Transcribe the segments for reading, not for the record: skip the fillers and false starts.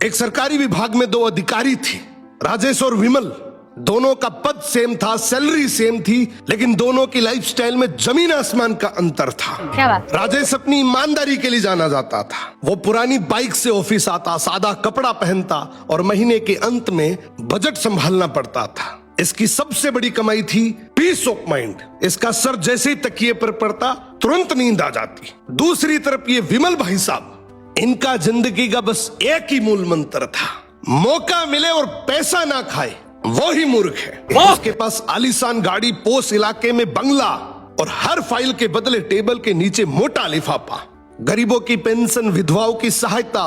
एक सरकारी विभाग में दो अधिकारी थे, राजेश और विमल। दोनों का पद सेम था, सैलरी सेम थी, लेकिन दोनों की लाइफस्टाइल में जमीन आसमान का अंतर था। क्या बात? राजेश अपनी ईमानदारी के लिए जाना जाता था। वो पुरानी बाइक से ऑफिस आता, सादा कपड़ा पहनता और महीने के अंत में बजट संभालना पड़ता था। इसकी सबसे बड़ी कमाई थी पीस ऑफ माइंड। इसका सर जैसे ही तकिए पर पड़ता तुरंत नींद आ जाती। दूसरी तरफ ये विमल भाई साहब, इनका जिंदगी का बस एक ही मूल मंत्र था, मौका मिले और पैसा ना खाए वो ही मूर्ख है। उसके पास आलीशान गाड़ी, पोस्ट इलाके में बंगला और हर फाइल के बदले टेबल के नीचे मोटा लिफाफा। गरीबों की पेंशन, विधवाओं की सहायता,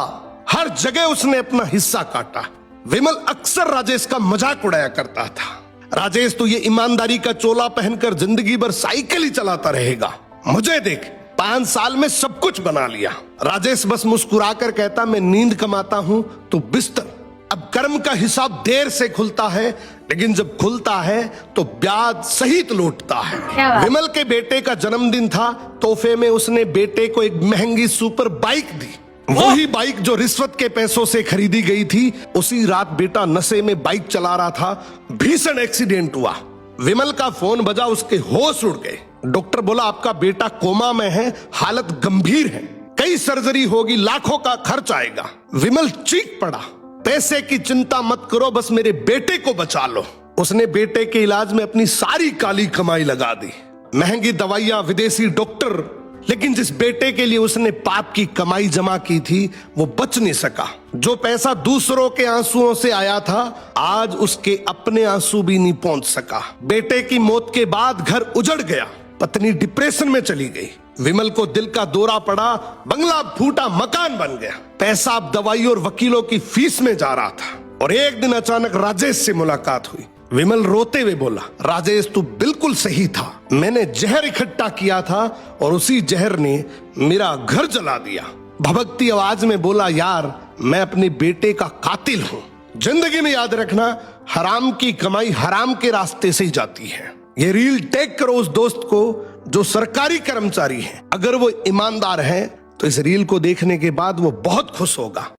हर जगह उसने अपना हिस्सा काटा। विमल अक्सर राजेश का मजाक उड़ाया करता था। राजेश तो ये ईमानदारी का चोला पहनकर जिंदगी भर साइकिल ही चलाता रहेगा, मुझे देख 5 साल में सब कुछ बना लिया। राजेश बस मुस्कुराकर कहता, मैं नींद कमाता हूं तो बिस्तर। अब कर्म का हिसाब देर से खुलता है, लेकिन जब खुलता है तो ब्याज सहित लौटता है। विमल के बेटे का जन्मदिन था, तोहफे में उसने बेटे को एक महंगी सुपर बाइक दी। वही बाइक जो रिश्वत के पैसों से खरीदी गई थी। उसी रात बेटा नशे में बाइक चला रहा था, भीषण एक्सीडेंट हुआ। विमल का फोन बजा, उसके होश उड़ गए। डॉक्टर बोला आपका बेटा कोमा में है, हालत गंभीर है, कई सर्जरी होगी, लाखों का खर्च आएगा। विमल चीख पड़ा, पैसे की चिंता मत करो, बस मेरे बेटे को बचा लो। उसने बेटे के इलाज में अपनी सारी काली कमाई लगा दी, महंगी दवाइयां, विदेशी डॉक्टर। लेकिन जिस बेटे के लिए उसने पाप की कमाई जमा की थी वो बच नहीं सका। जो पैसा दूसरों के आंसुओं से आया था, आज उसके अपने आंसू भी नहीं पहुंच सका। बेटे की मौत के बाद घर उजड़ गया, पत्नी डिप्रेशन में चली गई। विमल को दिल का दौरा पड़ा, बंगला फूटा, मकान बन गया। पैसा अब दवाई और वकीलों की फीस में जा रहा था। और एक दिन अचानक राजेश से मुलाकात हुई। विमल रोते हुए बोला, राजेश तू बिल्कुल सही था, मैंने जहर इकट्ठा किया था और उसी जहर ने मेरा घर जला दिया। भभकती आवाज में बोला, यार मैं अपने बेटे का कातिल हूं। जिंदगी में याद रखना, हराम की कमाई हराम के रास्ते से ही जाती है। ये रील टैग करो उस दोस्त को जो सरकारी कर्मचारी है। अगर वो ईमानदार है तो इस रील को देखने के बाद वो बहुत खुश होगा।